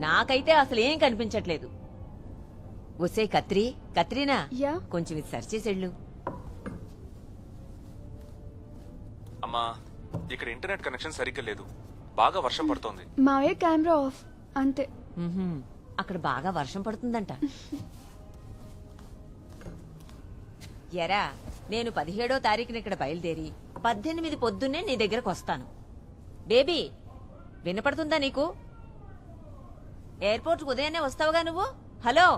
నాకైతే అసలు ఏం కనిపించట్లేదు. ఒసే కత్రీనా యా కొంచెం ఇది సెర్చ్ చేసేళ్ళు. అమ్మా, ఇక్కడ ఇంటర్నెట్ కనెక్షన్ సరిగ్గా లేదు. బాగా వర్షం పడుతోంది. మావయ్య కెమెరా ఆఫ్ అంతే. అక్కడ బాగా వర్షం పడుతుందంట. ఎరా, నేను 17వ తారీఖున ఇక్కడ బయలుదేరి 18 పొద్దున్నే నీ దగ్గరకు వస్తాను. బేబీ, వినపడుతుందా నీకు? ఎయిర్పోర్ట్ ఉదయాన్నే వస్తావుగా నువ్వు. హలో,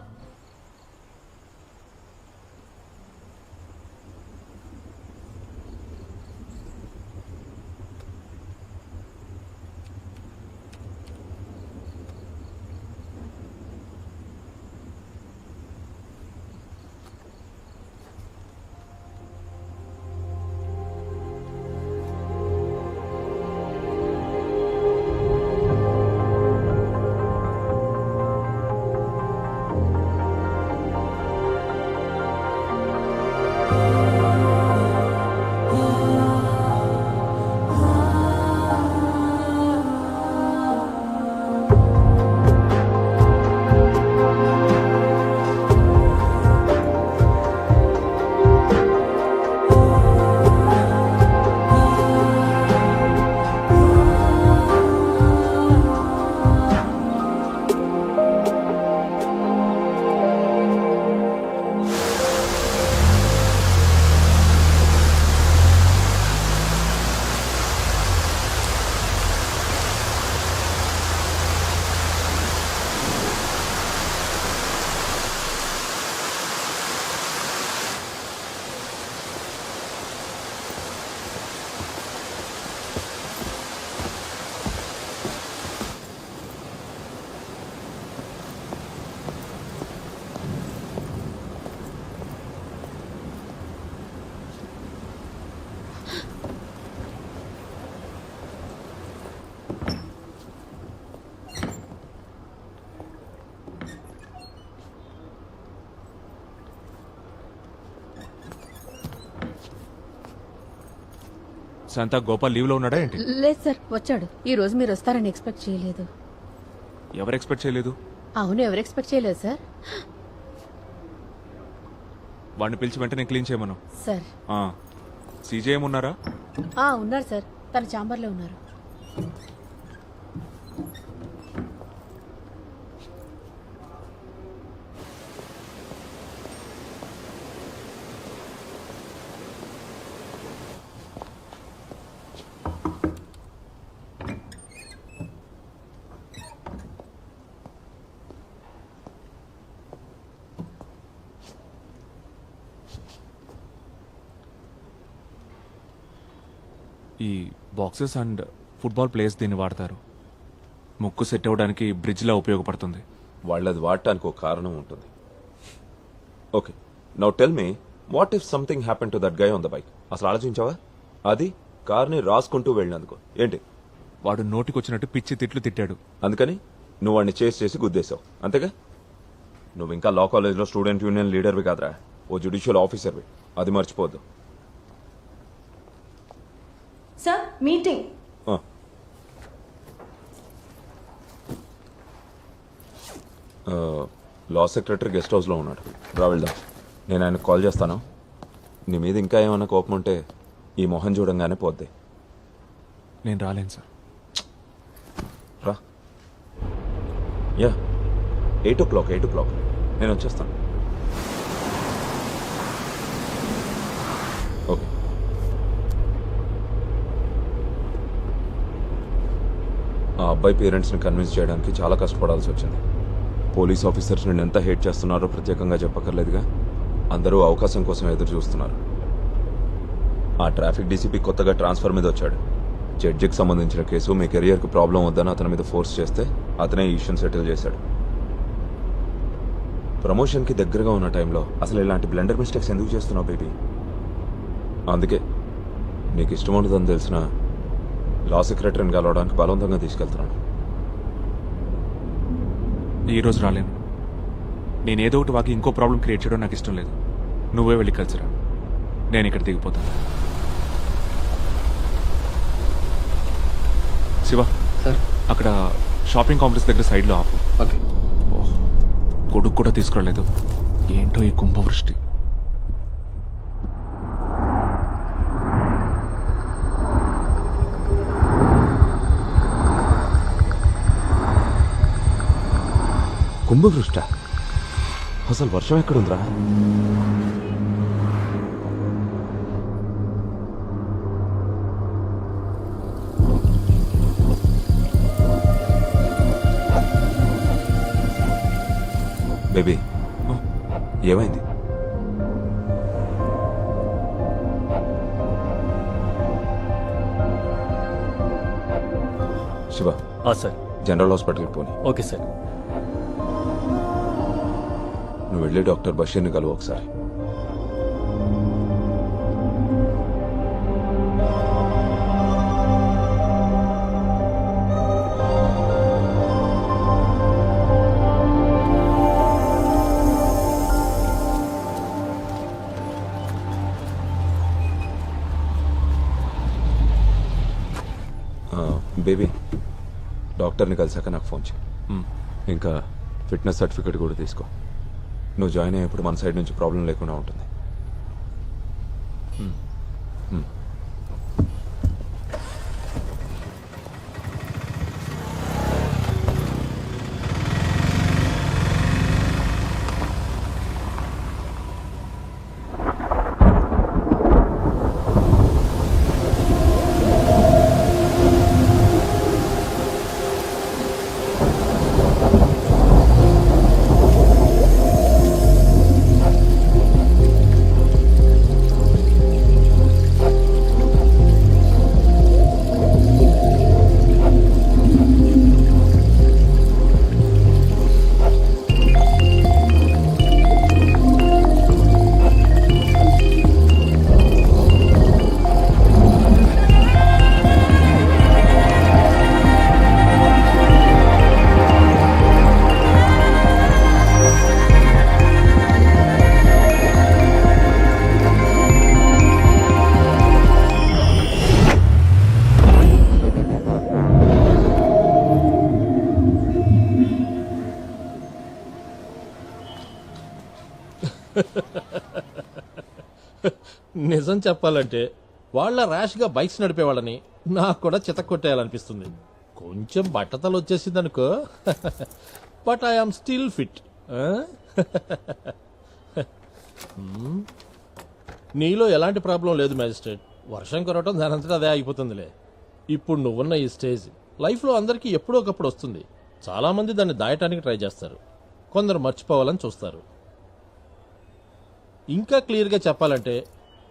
శాంతా, గోపాల్ లీవ్ లో ఉన్నాడా ఏంటి? లేదు సార్, వచ్చాడు. ఈ రోజు మీరు వస్తారని ఎక్స్పెక్ట్ చేయలేదు. ఎవరు ఎక్స్పెక్ట్ చేయలేదు? అవును, ఎవరు ఎక్స్పెక్ట్ చేయలేదు సార్. వాడిని పిలిచి వెంటనే క్లీన్ చేయమను. సార్ సీజేఎం ఉన్నారా? ఉన్నారు సార్, తన ఛాంబర్లో ఉన్నారు. ఈ బాక్సెస్ అండ్ ఫుట్బాల్ ప్లేయర్స్ దీన్ని వాడతారు. ముక్కు సెట్ అవ్వడానికి బ్రిడ్జ్లా ఉపయోగపడుతుంది. వాళ్ళది వాడటానికి ఒక కారణం ఉంటుంది. Okay, now tell me, what if something happen to that guy on the bike? అసలు ఆలోచించావా? అది కార్ని రాసుకుంటూ వెళ్ళినందుకు ఏంటి? వాడు నోటికొచ్చినట్టు పిచ్చి తిట్లు తిట్టాడు. అందుకని నువ్వు వాడిని చేసి గుద్దేశావు, అంతేగా? నువ్వు ఇంకా లా కాలేజ్లో స్టూడెంట్ యూనియన్ లీడర్వి కాదురా, ఓ జ్యుడిషియల్ ఆఫీసర్వి. అది మర్చిపోద్దు. Sir meeting. Law secretary guest హౌస్లో ఉన్నాడు, రా వెళ్దాం. నేను ఆయనకు కాల్ చేస్తాను. నీ మీద ఇంకా ఏమైనా కోపం ఉంటే ఈ మొహం చూడంగానే పోద్ది. నేను రాలేను సార్. రా. యా, 8 o'clock నేను వచ్చేస్తాను. ఓకే. ఆ అబ్బాయి పేరెంట్స్ని కన్విన్స్ చేయడానికి చాలా కష్టపడాల్సి వచ్చింది. పోలీస్ ఆఫీసర్స్ నేను ఎంత హేట్ చేస్తున్నారో ప్రత్యేకంగా చెప్పక్కర్లేదుగా. అందరూ అవకాశం కోసం ఎదురు చూస్తున్నారు. ఆ ట్రాఫిక్ డీసీపీ కొత్తగా ట్రాన్స్ఫర్ మీద వచ్చాడు. జడ్జికి సంబంధించిన కేసు మీ కెరియర్కి ప్రాబ్లం వద్దని అతని మీద ఫోర్స్ చేస్తే అతనే ఈ ఇష్యూని సెటిల్ చేశాడు. ప్రమోషన్కి దగ్గరగా ఉన్న టైంలో అసలు ఇలాంటి బ్లెండర్ మిస్టేక్స్ ఎందుకు చేస్తున్నావు బేబీ? అందుకే నీకు ఇష్టం ఉండదని తెలిసిన లా సెక్రటరీని కలవడానికి బలవంతంగా తీసుకెళ్తున్నాను. ఈరోజు రాలేను. నేను ఏదో ఒకటి వాకి ఇంకో ప్రాబ్లం క్రియేట్ చేయడం నాకు ఇష్టం లేదు. నువ్వే వెళ్ళి కలిసిరా, నేను ఇక్కడ దిగిపోతాను. శివ సార్, అక్కడ షాపింగ్ కాంప్లెక్స్ దగ్గర సైడ్లో ఆపు. ఓకే. ఓహ్, కొడుకు కూడా తీసుకురాలేదు. ఏంటో ఈ కుంభవృష్టి. కుంభవృష్ట? అసలు వర్షం ఎక్కడుందిరా? బేబీ, ఏమైంది? శివ, సార్. జనరల్ హాస్పిటల్కి పోనీ. Okay sir. నువ్వు వెళ్ళి డాక్టర్ బషీర్ని కలువు ఒకసారి. బేబీ, డాక్టర్ని కలిసాక నాకు ఫోన్ చేయి. ఇంకా ఫిట్నెస్ సర్టిఫికేట్ కూడా తీసుకో. నువ్వు జాయిన్ అయ్యేప్పుడు మన సైడ్ నుంచి ప్రాబ్లం లేకుండా ఉంటుంది. నిజం చెప్పాలంటే వాళ్ళ ర్యాష్గా బైక్స్ నడిపేవాళ్ళని నాకు కూడా చితక్కొట్టేయాలనిపిస్తుంది. కొంచెం బట్టతలు వచ్చేసింది అనుకో, బట్ ఐఎమ్ స్టిల్ ఫిట్. నీలో ఎలాంటి ప్రాబ్లం లేదు మ్యాజిస్ట్రేట్. వర్షం కురవటం దానంతటా అదే ఆగిపోతుందిలే. ఇప్పుడు నువ్వున్న ఈ స్టేజ్ లైఫ్లో అందరికీ ఎప్పుడో ఒకప్పుడు వస్తుంది. చాలామంది దాన్ని దాయటానికి ట్రై చేస్తారు, కొందరు మర్చిపోవాలని చూస్తారు. ఇంకా క్లియర్గా చెప్పాలంటే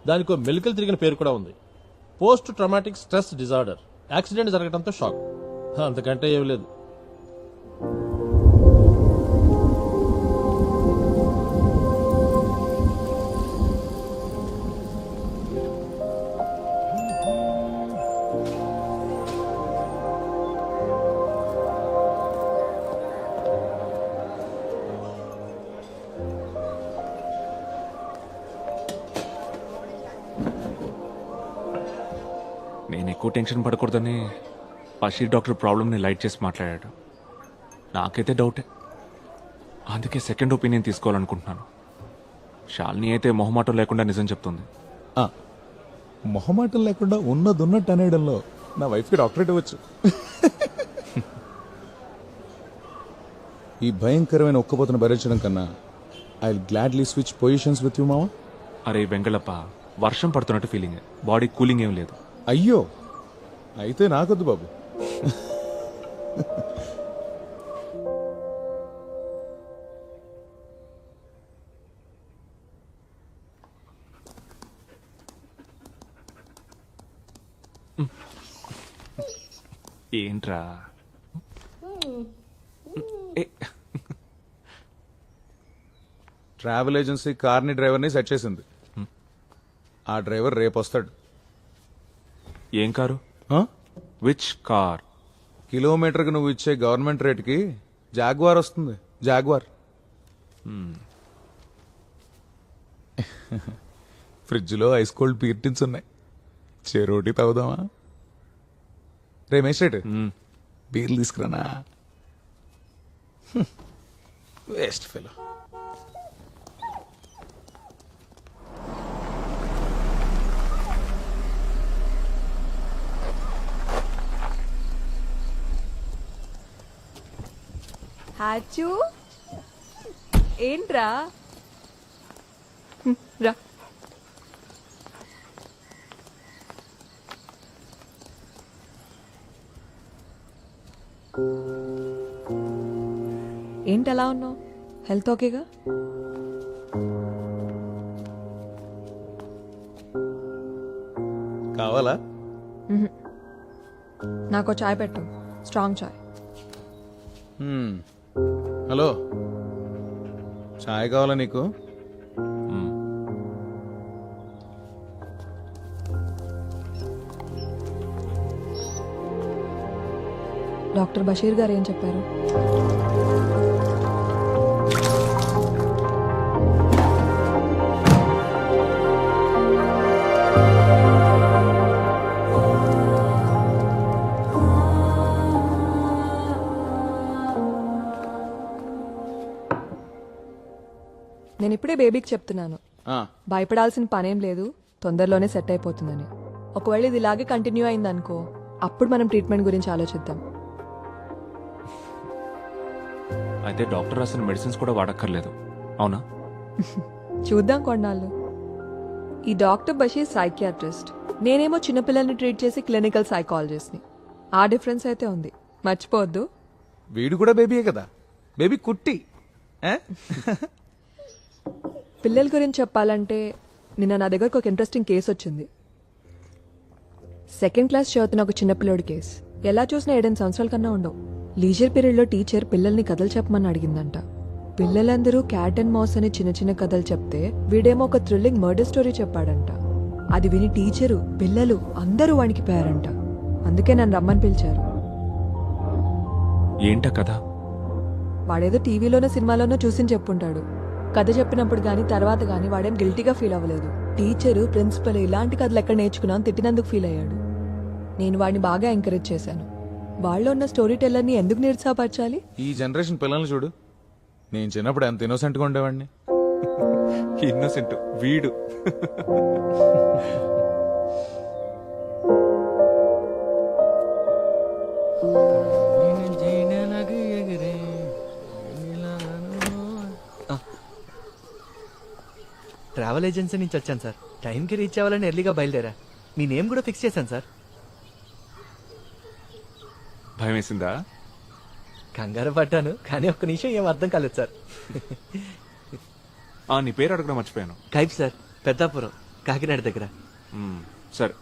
దానికి మెలికలు తిరిగిన పేరు కూడా ఉంది, post traumatic stress disorder. Accident జరగడంతో షాక్, అంతకంటే ఏం లేదు. నేను ఎక్కువ టెన్షన్ పడకూడదని బషీర్ డాక్టర్ ప్రాబ్లమ్ని లైట్ చేసి మాట్లాడాడు. నాకైతే డౌటే, అందుకే సెకండ్ ఒపీనియన్ తీసుకోవాలనుకుంటున్నాను. శాలిని అయితే మొహమాటం లేకుండా నిజం చెప్తుంది. మొహమాటం లేకుండా ఉన్నదున్నట్టు అనేయడంలో నా వైఫ్కి డాక్టరేట్ ఇవ్వచ్చు. ఈ భయంకరమైన ఒక్కపోతను భరించడం కన్నా I gladly switch positions with you మావా. అరే వెంగళప్ప, వర్షం పడుతున్నట్టు ఫీలింగ్, బాడీ కూలింగ్ ఏం లేదు. అయ్యో, అయితే నాకొద్దు బాబు. ఏంట్రా? ట్రావెల్ ఏజెన్సీ కార్ని డ్రైవర్ని సెట్ చేసింది. ఆ డ్రైవర్ రేపు వస్తాడు. ఏం కారు? ఆ? Which car? కిలోమీటర్కి నువ్వు ఇచ్చే గవర్నమెంట్ రేట్కి జాగ్వార్ వస్తుంది. జాగ్వార్. ఫ్రిడ్జ్లో ఐస్ కోల్డ్ పీర్టిన్స్ ఉన్నాయి, చెరోటి తాగుదామా? రే మేస్ట్రేట్, బీర్లు తీసుకురానా? Waste fellow. హ్యాచు ఏంట్రా రా. ఏంటి అలా ఉన్నావు? హెల్త్ ఓకేగా? కావాలా? నాకు చాయ్ పెట్టు, స్ట్రాంగ్ చాయ్. హలో, చాయ్ కావాలా నీకు? డాక్టర్ బషీర్ గారు ఏం చెప్పారు? నేను ఇప్పుడే బేబీకి చెప్తున్నాను, భయపడాల్సిన పనేం లేదు, తొందరలోనే సెట్ అయిపోతుందని. ఒకవేళ ఇది ఇలాగే కంటిన్యూ అయిందనుకో, అప్పుడు మనం ట్రీట్మెంట్ గురించి ఆలోచిద్దాం. అయితే డాక్టర్ రాసిన మెడిసిన్స్ కూడా వాడక్కర్లేదు, అవునా? చూద్దాం కొన్నాళ్ళు. ఈ డాక్టర్ బషీర్ సైకియాట్రిస్ట్, నేనేమో చిన్నపిల్లల్ని ట్రీట్ చేసి క్లినికల్ సైకాలజిస్ట్ని. ఆ డిఫరెన్స్ అయితే ఉంది, మర్చిపోవద్దు. వీడు కూడా బేబీయే కదా, బేబీ కుట్టి. పిల్లల గురించి చెప్పాలంటే నిన్న నా దగ్గరకు ఒక ఇంట్రెస్టింగ్ కేసు వచ్చింది. 2nd క్లాస్ చదువుతున్న ఒక చిన్నపిల్లడి కేసు. ఎలా చూసినా 7 సంవత్సరాల కన్నా ఉండవు. లీజర్ పీరియడ్లో టీచర్ పిల్లల్ని కథలు చెప్పమని అడిగిందంట. పిల్లలందరూ క్యాట్ అండ్ మౌస్ అని చిన్న చిన్న కథలు చెప్తే వీడేమో ఒక థ్రిల్లింగ్ మర్డర్ స్టోరీ చెప్పాడంట. అది విని టీచరు, పిల్లలు అందరూ వణికిపోయారంట. అందుకే నన్ను రమ్మని పిలిచారు. ఏంట కదా? వాడేదో టీవీలోనో సినిమాలోనో చూసి చెప్పుంటాడు. కథ చెప్పినప్పుడు గానీ తర్వాత గానీ వాడేం గిల్టీగా ఫీల్ అవ్వలేదు. టీచరు, ప్రిన్సిపల్ ఇలాంటి కథలు ఎక్కడ నేర్చుకున్నా అని తిట్టినందుకు ఫీల్ అయ్యాడు. నేను వాడిని బాగా ఎంకరేజ్ చేశాను. వాళ్ళలో ఉన్న స్టోరీ టెల్లర్ని ఎందుకు నిరుత్సాహపరచాలి? ఈ జనరేషన్ పిల్లల్ని చూడు. నేను చిన్నప్పుడు ఎంత ఇన్నోసెంట్గా ఉండేవాడిని. ఇన్నోసెంట్ వీడు. ట్రావెల్ ఏజెన్సీ నుంచి వచ్చాను సార్. టైంకి రీచ్ అవ్వాలని ఎర్లీగా బయలుదేరా. మీ నేమ్ కూడా ఫిక్స్ చేశాను సార్. భయం వేసిందా? కంగారు పడ్డాను, కానీ ఒక్క నిమిషం ఏం అర్థం కాలేదు సార్. నీ పేరు అడగడం మర్చిపోయాను. కైప్ సార్, పెద్దాపురం, కాకినాడ దగ్గర. సరే,